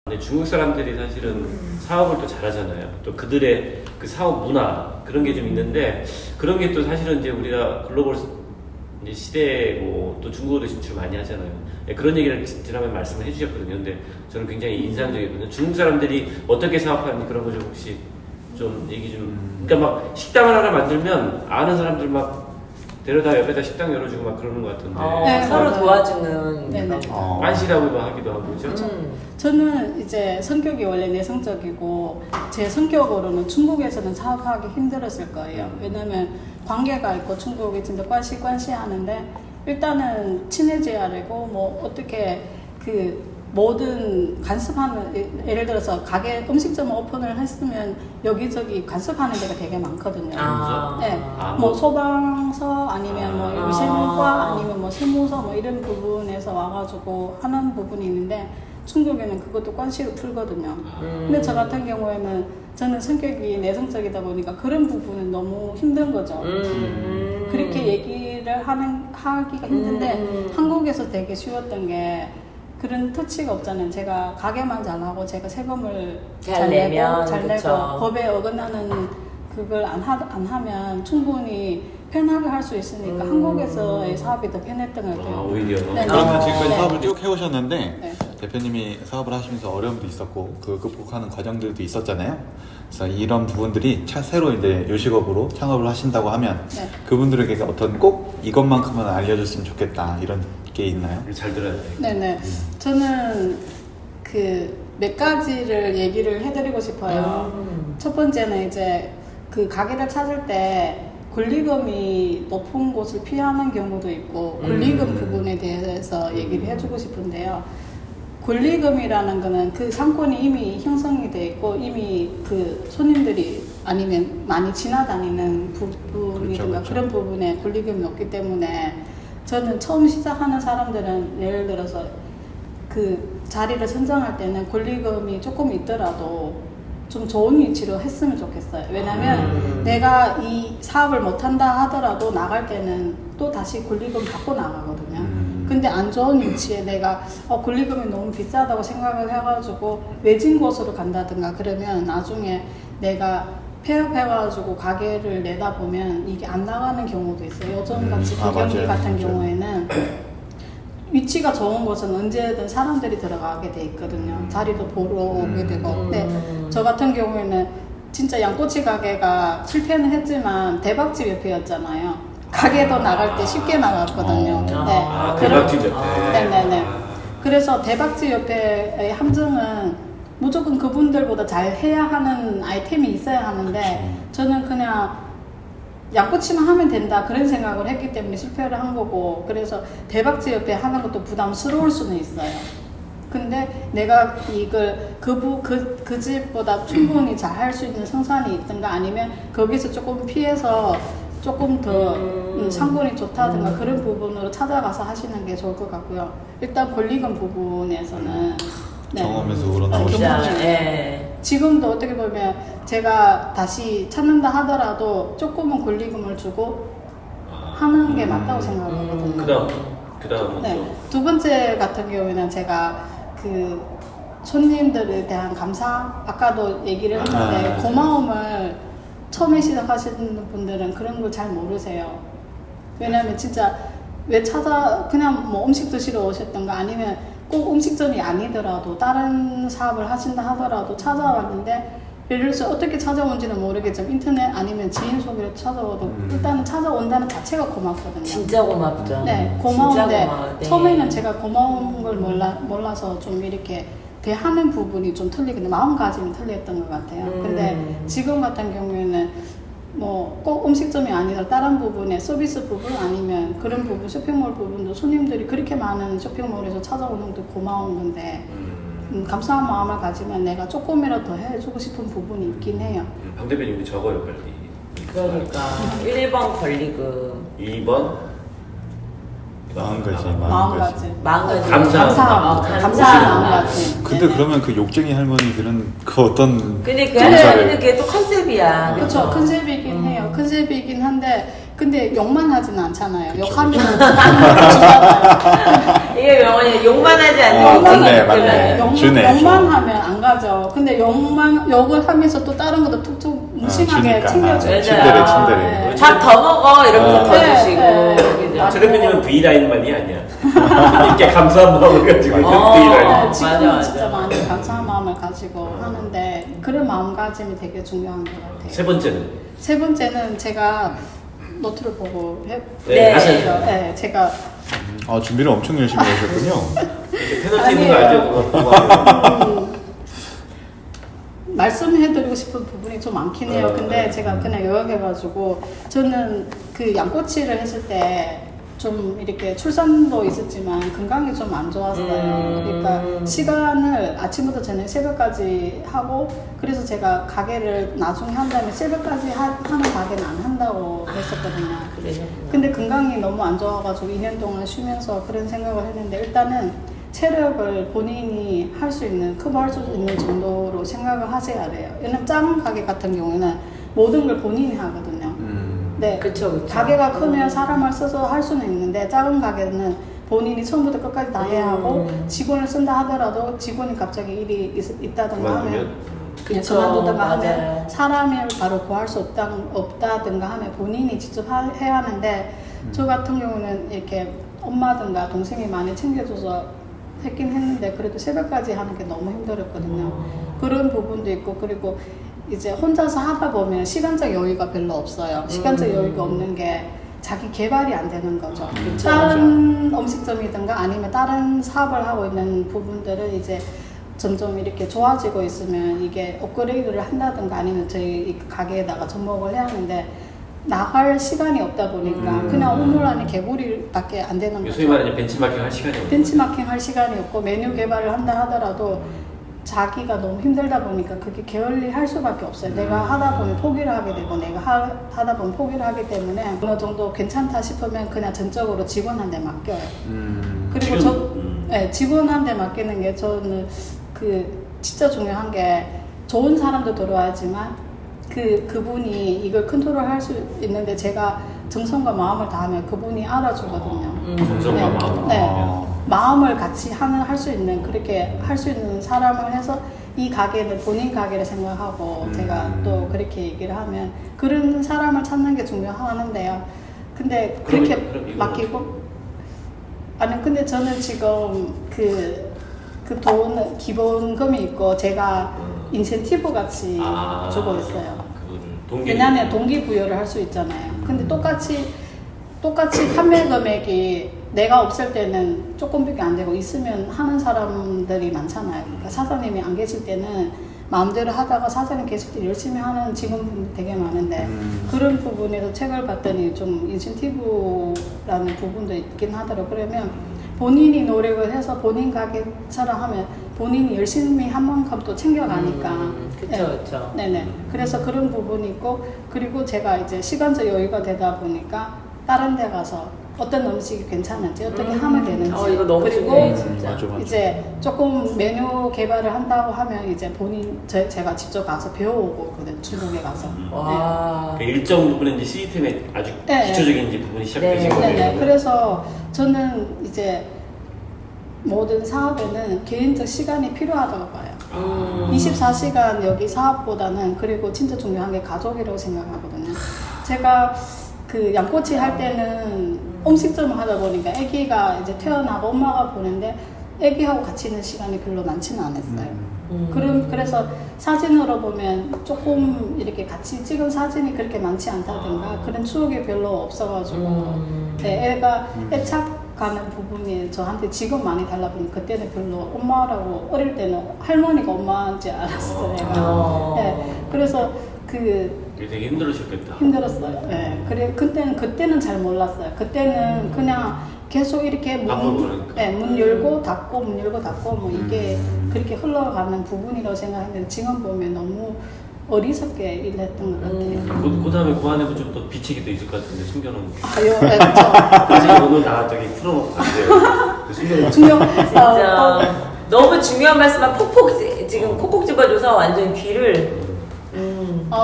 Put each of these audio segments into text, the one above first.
근데 중국 사람들이 사실은 사업을 또 잘하잖아요. 또 그들의 그 사업 문화 그런 게 좀 있는데 그런 게 또 사실은 이제 우리가 글로벌 이제 시대고 또 중국어도 진출 많이 하잖아요. 네, 그런 얘기를 지난번에 말씀을 해주셨거든요. 근데 저는 굉장히 인상적이거든요. 중국 사람들이 어떻게 사업하는지 그런 거 좀 혹시 좀 얘기 좀. 그러니까 막 식당을 하나 만들면 아는 사람들 막 데려다 옆에다 식당 열어주고 막 그러는 것 같은데. 네, 서로 도와주는. 네네. 빤시라고 하기도 하고 그죠? 저는 이제 성격이 원래 내성적이고 제 성격으로는 중국에서는 사업하기 힘들었을 거예요. 왜냐면 관계가 있고 중국이 진짜 관시 하는데 일단은 친해져야 되고 뭐 어떻게 그 모든 간섭하는 예를 들어서 가게 음식점 오픈을 했으면 여기저기 간섭하는 데가 되게 많거든요. 네, 뭐 소방서 아니면 뭐 위생과 아니면 뭐 세무서 뭐 이런 부분에서 와가지고 하는 부분이 있는데 중국에는 그것도 관시로 풀거든요. 근데 저 같은 경우에는 저는 성격이 내성적이다 보니까 그런 부분은 너무 힘든 거죠. 그렇게 얘기를 하기가 힘든데 한국에서 되게 쉬웠던 게 그런 터치가 없잖아요. 제가 가게만 잘하고 제가 세금을 잘 내고 법에 어긋나는 그걸 안 하면 충분히 편하게 할 수 있으니까 한국에서의 사업이 더 편했던 것 같아요. 오히려. 네. 그러면 지금까지 네. 사업을 쭉 해오셨는데 네. 대표님이 사업을 하시면서 어려움도 있었고 그 극복하는 과정들도 있었잖아요. 그래서 이런 부분들이 새로 이제 요식업으로 창업을 하신다고 하면 네. 그분들에게 어떤 꼭 이것만큼은 알려줬으면 좋겠다 이런 게 있나요? 잘 들어야 돼. 네네. 저는 그 몇 가지를 얘기를 해드리고 싶어요. 첫 번째는 이제 그 가게를 찾을 때 권리금이 높은 곳을 피하는 경우도 있고 권리금 부분에 대해서 얘기를 해주고 싶은데요. 권리금이라는 거는 그 상권이 이미 형성이 돼 있고 이미 그 손님들이 아니면 많이 지나다니는 부분이든가 그렇죠. 그런 부분에 권리금이 높기 때문에 저는 처음 시작하는 사람들은 예를 들어서 그 자리를 선정할 때는 권리금이 조금 있더라도 좀 좋은 위치로 했으면 좋겠어요. 왜냐면 내가 이 사업을 못한다 하더라도 나갈 때는 또 다시 권리금 받고 나가거든요. 근데 안 좋은 위치에 내가 권리금이 너무 비싸다고 생각을 해가지고 외진 곳으로 간다든가 그러면 나중에 내가 폐업해가지고 가게를 내다 보면 이게 안 나가는 경우도 있어요. 요즘같이 비경기 같은 경우에는 위치가 좋은 곳은 언제든 사람들이 들어가게 돼 있거든요. 자리도 보러 오게 되고. 근데 저 같은 경우에는 진짜 양꼬치 가게가 실패는 했지만 대박집 옆이었잖아요. 가게도 나갈 때 쉽게 나갔거든요. 네. 대박집 옆에. 네네네. 그래서 대박집 옆에의 함정은 무조건 그분들보다 잘 해야 하는 아이템이 있어야 하는데 저는 그냥 양꼬치만 하면 된다 그런 생각을 했기 때문에 실패를 한 거고 그래서 대박집 옆에 하는 것도 부담스러울 수는 있어요. 근데 내가 이걸 그 집보다 충분히 잘 할 수 있는 성산이 있든가 아니면 거기서 조금 피해서 조금 더 상권이 좋다든가 그런 부분으로 찾아가서 하시는 게 좋을 것 같고요. 일단 권리금 부분에서는 경험에서 우러나오시죠. 네. 지금도 어떻게 보면 제가 다시 찾는다 하더라도 조금은 권리금을 주고 하는 게 맞다고 생각하거든요. 그다음은 네. 두 번째 같은 경우에는 제가 그 손님들에 대한 감사 아까도 얘기를 했는데 고마움을 처음에 시작하시는 분들은 그런 걸 잘 모르세요. 왜냐면 진짜 그냥 뭐 음식 드시러 오셨던가 아니면 꼭 음식점이 아니더라도 다른 사업을 하신다 하더라도 찾아왔는데 예를 들어서 어떻게 찾아온지는 모르겠지만 인터넷 아니면 지인 소개로 찾아와도 일단은 찾아온다는 자체가 고맙거든요. 진짜 고맙죠. 네, 고마운데 진짜 네. 처음에는 제가 고마운 걸 몰라서 좀 이렇게 대하는 부분이 좀 틀리는데 마음가짐이 틀렸던 것 같아요. 근데 지금 같은 경우에는 뭐 꼭 음식점이 아니라 다른 부분에 서비스 부분 아니면 그런 부분 쇼핑몰 부분도 손님들이 그렇게 많은 쇼핑몰에서 찾아오는 것도 고마운 건데 감사한 마음을 가지면 내가 조금이라도 더 해주고 싶은 부분이 있긴 해요. 방 대표님 우리 적어요 빨리. 그러니까 1번 권리금 2번 마음가짐. 마음가짐 감사한 마음가짐. 근데 그러면 그 욕쟁이 할머니들은 그 어떤 근데 그 정사를- 그게 또 컨셉이야. 그렇죠. 컨셉이긴 해요. 컨셉이긴 한데 근데 욕만 하지는 않잖아요. 그쵸, 욕하면 주잖아요. 이게 명언이 욕만 하지 아, 않는 맞네, 게 맞네. 욕만, 주네, 욕만 줘. 하면 안 가죠. 근데 욕을 하면서 또 다른 것도 툭툭 무심하게 주니까. 챙겨줘요. 침대래, 침대래. 네. 밥더 먹어 이러면서 아. 더 주시고. 네, 그죠? 저 대표님은 V라인만이 아니야. 이렇게 감사한 마음을 가지고 있는 어. V라인. 네, 지금은 맞아, 진짜 맞아. 많이 감사한 마음을 가지고 하는데 그런 마음가짐이 되게 중요한 것 같아요. 세 번째는 세 번째는 제가 노트를 보고 네. 하셔야죠. 네, 제가 준비를 엄청 열심히 하셨군요. 이렇게 패널 찍는 거 아니에요. 알죠? 그거. 말씀해드리고 싶은 부분이 좀 많긴 해요. 근데 네. 제가 그냥 요약해가지고 저는 그 양꼬치를 했을 때 좀 이렇게 출산도 있었지만 건강이 좀 안 좋았어요. 그러니까 시간을 아침부터 저녁 새벽까지 하고 그래서 제가 가게를 나중에 한다면 새벽까지 하는 가게는 안 한다고 했었거든요. 그래요. 근데 건강이 너무 안 좋아가지고 2년 동안 쉬면서 그런 생각을 했는데 일단은 체력을 본인이 할 수 있는, 커버할 수 있는 정도로 생각을 하셔야 돼요. 왜냐면 작은 가게 같은 경우에는 모든 걸 본인이 하거든요. 네. 그쵸. 가게가 크면 사람을 써서 할 수는 있는데 작은 가게는 본인이 처음부터 끝까지 다 해야 하고 직원을 쓴다 하더라도 직원이 갑자기 일이 있다든가 하면 그만두면? 그냥 그쵸, 그만두든가 하면 맞아요. 사람을 바로 구할 수 없다든가 하면 본인이 직접 해야 하는데 저 같은 경우는 이렇게 엄마든가 동생이 많이 챙겨줘서 했긴 했는데 그래도 새벽까지 하는 게 너무 힘들었거든요. 그런 부분도 있고 그리고 이제 혼자서 하다 보면 시간적 여유가 별로 없어요. 시간적 여유가 없는 게 자기 개발이 안 되는 거죠. 그쵸, 다른 음식점이든가 아니면 다른 사업을 하고 있는 부분들은 이제 점점 이렇게 좋아지고 있으면 이게 업그레이드를 한다든가 아니면 저희 이 가게에다가 접목을 해야 하는데 나갈 시간이 없다 보니까 그냥 우물 안에 개구리밖에 안 되는 거죠. 소위 말하는 벤치마킹 할 시간이 없는 벤치마킹 할 시간이 없고 메뉴 개발을 한다 하더라도 자기가 너무 힘들다 보니까 그게 게을리 할 수밖에 없어요. 내가 하다 보면 포기를 하게 되고 내가 하다 보면 포기를 하기 때문에 어느 정도 괜찮다 싶으면 그냥 전적으로 직원한테 맡겨요. 그리고 네, 직원한테 맡기는 게 저는 그 진짜 중요한 게 좋은 사람도 들어와야지만 그분이 이걸 컨트롤할 수 있는데 제가 정성과 마음을 다하면 그분이 알아주거든요. 정성과 네. 마음. 네. 마음을 같이 할 수 있는 그렇게 할 수 있는 사람을 해서 이 가게는 본인 가게를 생각하고 제가 또 그렇게 얘기를 하면 그런 사람을 찾는 게 중요하는데요. 근데 그렇게 그럼 이거 맡기고 아니 근데 저는 지금 그 돈 기본금이 있고 제가 인센티브 같이 주고 있어요. 그거를 왜냐하면 동기부여를 할 수 있잖아요. 근데 똑같이 판매 금액이 내가 없을 때는 조금밖에 안 되고 있으면 하는 사람들이 많잖아요. 그러니까 사장님이 안 계실 때는 마음대로 하다가 사장님 계실 때 열심히 하는 직원분들 되게 많은데 그런 부분에서 책을 봤더니 좀 인센티브라는 부분도 있긴 하더라고요. 그러면 본인이 노력을 해서 본인 가게처럼 하면 본인이 열심히 한 만큼 또 챙겨가니까. 그쵸, 그쵸. 네네. 그래서 그런 부분이 있고, 그리고 제가 이제 시간적 여유가 되다 보니까 다른 데 가서 어떤 음식이 괜찮은지, 어떻게 하면 되는지. 이거 너무 그리고 중요해, 진짜. 맞아. 이제 조금 메뉴 개발을 한다고 하면 이제 제가 직접 가서 배워오고 있거든요. 중국에 가서. 와. 그 일정 부분은 이제 시스템의 아주 네. 기초적인 이제 부분이 시작되신 네, 거예요. 네네. 그래서 저는 이제 모든 사업에는 개인적 시간이 필요하다고 봐요. 24시간 여기 사업보다는 그리고 진짜 중요한 게 가족이라고 생각하거든요. 제가 그 양꼬치 할 때는 음식점을 하다 보니까 아기가 이제 태어나고 엄마가 보는데 아기하고 같이 있는 시간이 별로 많지는 않았어요. 그래서 사진으로 보면 조금 이렇게 같이 찍은 사진이 그렇게 많지 않다든가 그런 추억이 별로 없어가지고 네, 애가 애착가는 부분이 저한테 지금 많이 달라보니 그때는 별로 엄마라고 어릴 때는 할머니가 엄마인지 알았어요. 애가. 네, 그래서 되게 힘들으셨겠다. 힘들었어요. 네, 그때는 잘 몰랐어요. 그때는 그냥 계속 이렇게 문 열고 닫고 문 열고 닫고 뭐 이게 그렇게 흘러가는 부분이라고 생각했는데 지금 보면 너무 어리석게 일했던 것 같아요. 그 다음에 그 안에 좀 더 비치기도 있을 것 같은데 숨겨놓은. 네, 그렇죠. 그래서 오늘 나 저기 풀어놓고 안 돼요. 숨겨놓은. 진짜 너무 중요한 말씀만 폭폭 지금 콕콕 집어줘서 완전 귀를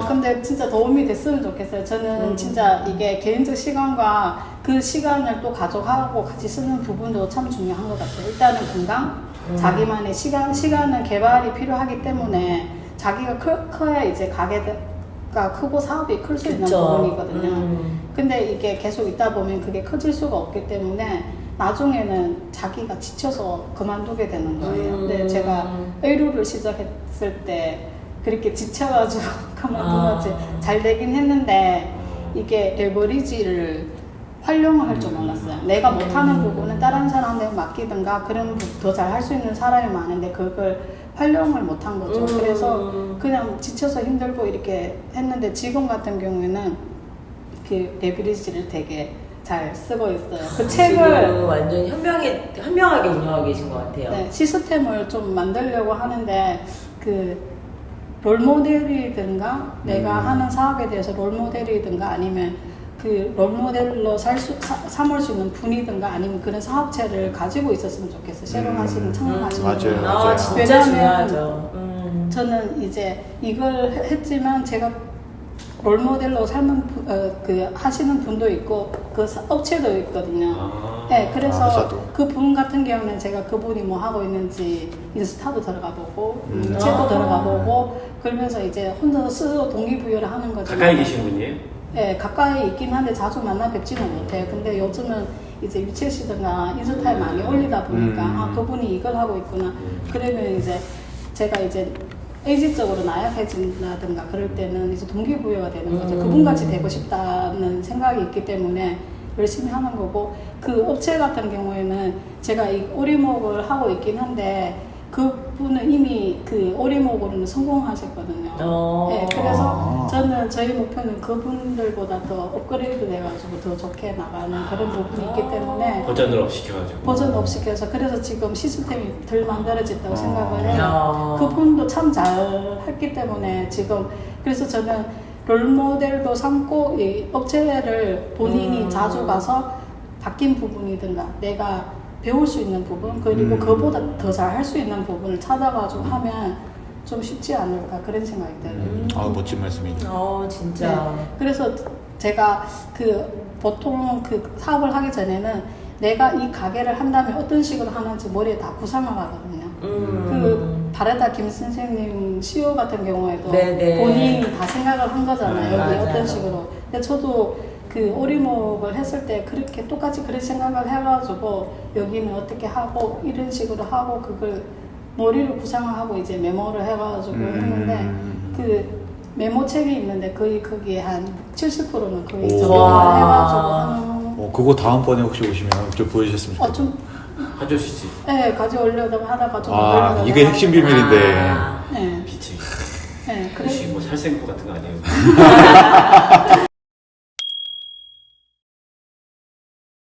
근데 진짜 도움이 됐으면 좋겠어요. 저는 진짜 이게 개인적 시간과 그 시간을 또 가족하고 같이 쓰는 부분도 참 중요한 것 같아요. 일단은 건강, 자기만의 시간은 개발이 필요하기 때문에 자기가 커야 이제 가게가 크고 사업이 클 수 있는 그쵸. 부분이거든요. 근데 이게 계속 있다 보면 그게 커질 수가 없기 때문에 나중에는 자기가 지쳐서 그만두게 되는 거예요. 근데 제가 의류를 시작했을 때 그렇게 지쳐가지고 그만두었지. 잘 되긴 했는데 이게 레버리지를 활용을 할 줄 몰랐어요. 내가 못하는 부분은 다른 사람한테 맡기든가 그런 더 잘 할 수 있는 사람이 많은데 그걸 활용을 못한 거죠. 그래서 그냥 지쳐서 힘들고 이렇게 했는데 지금 같은 경우에는 그 레버리지를 되게 잘 쓰고 있어요. 그 책을 지금 완전 현명하게 운영하고 계신 것 같아요. 네, 시스템을 좀 만들려고 하는데 그 롤모델이든가 내가 하는 사업에 대해서 롤모델이든가 아니면 그 롤모델로 삼을 수 있는 분이든가 아니면 그런 사업체를 가지고 있었으면 좋겠어요. 새로 하시는 창업하시는 맞아요, 분들. 맞아요. 진짜 왜냐하면 중요하죠. 저는 이제 이걸 했지만 제가 롤모델로 그 하시는 분도 있고 그 업체도 있거든요. 네, 그래서 회사도. 그분 같은 경우는 제가 그분이 뭐 하고 있는지 인스타도 들어가 보고 책도 들어가 보고 그러면서 이제 혼자서 스스로 동기부여를 하는 거죠. 가까이 계신 분이에요? 네, 가까이 있긴 한데 자주 만나 뵙지는 못해요. 근데 요즘은 이제 유채시든가 인스타에 많이 올리다 보니까 아 그분이 이걸 하고 있구나. 그러면 이제 제가 이제 의지적으로 나약해진다든가 그럴 때는 이제 동기부여가 되는 거죠. 그분같이 되고 싶다는 생각이 있기 때문에 열심히 하는 거고 그 업체 같은 경우에는 제가 이 오리목을 하고 있긴 한데 그분은 이미 그 오리목으로는 성공하셨거든요. 네, 그래서 저는 저희 목표는 그분들보다 더 업그레이드 돼가지고 더 좋게 나가는 그런 부분이 있기 때문에 버전을 업 시켜가지고. 버전 업 시켜서 그래서 지금 시스템이 덜 만들어졌다고 생각을 해요. 야. 그분도 참 잘 했기 때문에 지금 그래서 저는 롤모델도 삼고 이 업체를 본인이 자주 가서 바뀐 부분이든가 내가 배울 수 있는 부분 그리고 그보다 더 잘 할 수 있는 부분을 찾아가지고 하면 좀 쉽지 않을까 그런 생각이 들어요. 멋진 말씀이죠. 진짜. 네. 그래서 제가 그 보통 그 사업을 하기 전에는 내가 이 가게를 한다면 어떤 식으로 하는지 머리에 다 구상을 하거든요. 그 바레다 김 선생님 CEO 같은 경우에도 네네. 본인이 다 생각을 한 거잖아요. 여기 맞아요. 어떤 식으로. 근데 저도 그 오리목을 했을 때 그렇게 똑같이 그런 생각을 해가지고 여기는 어떻게 하고 이런 식으로 하고 그걸 머리를 구상을 하고 이제 메모를 해가지고 했는데 그 메모책이 있는데 거의 거기에 한 70%는 거의 오. 적용을 와. 해가지고 하는 그거 다음번에 혹시 오시면 좀 보여주셨으면 좋겠어요. 좀 가져오시지. 네, 가져오려다가 하다가 좀 이게 핵심 비밀인데. 네, 빛이. 네, 혹시 뭐 살생부 같은 거 아니에요?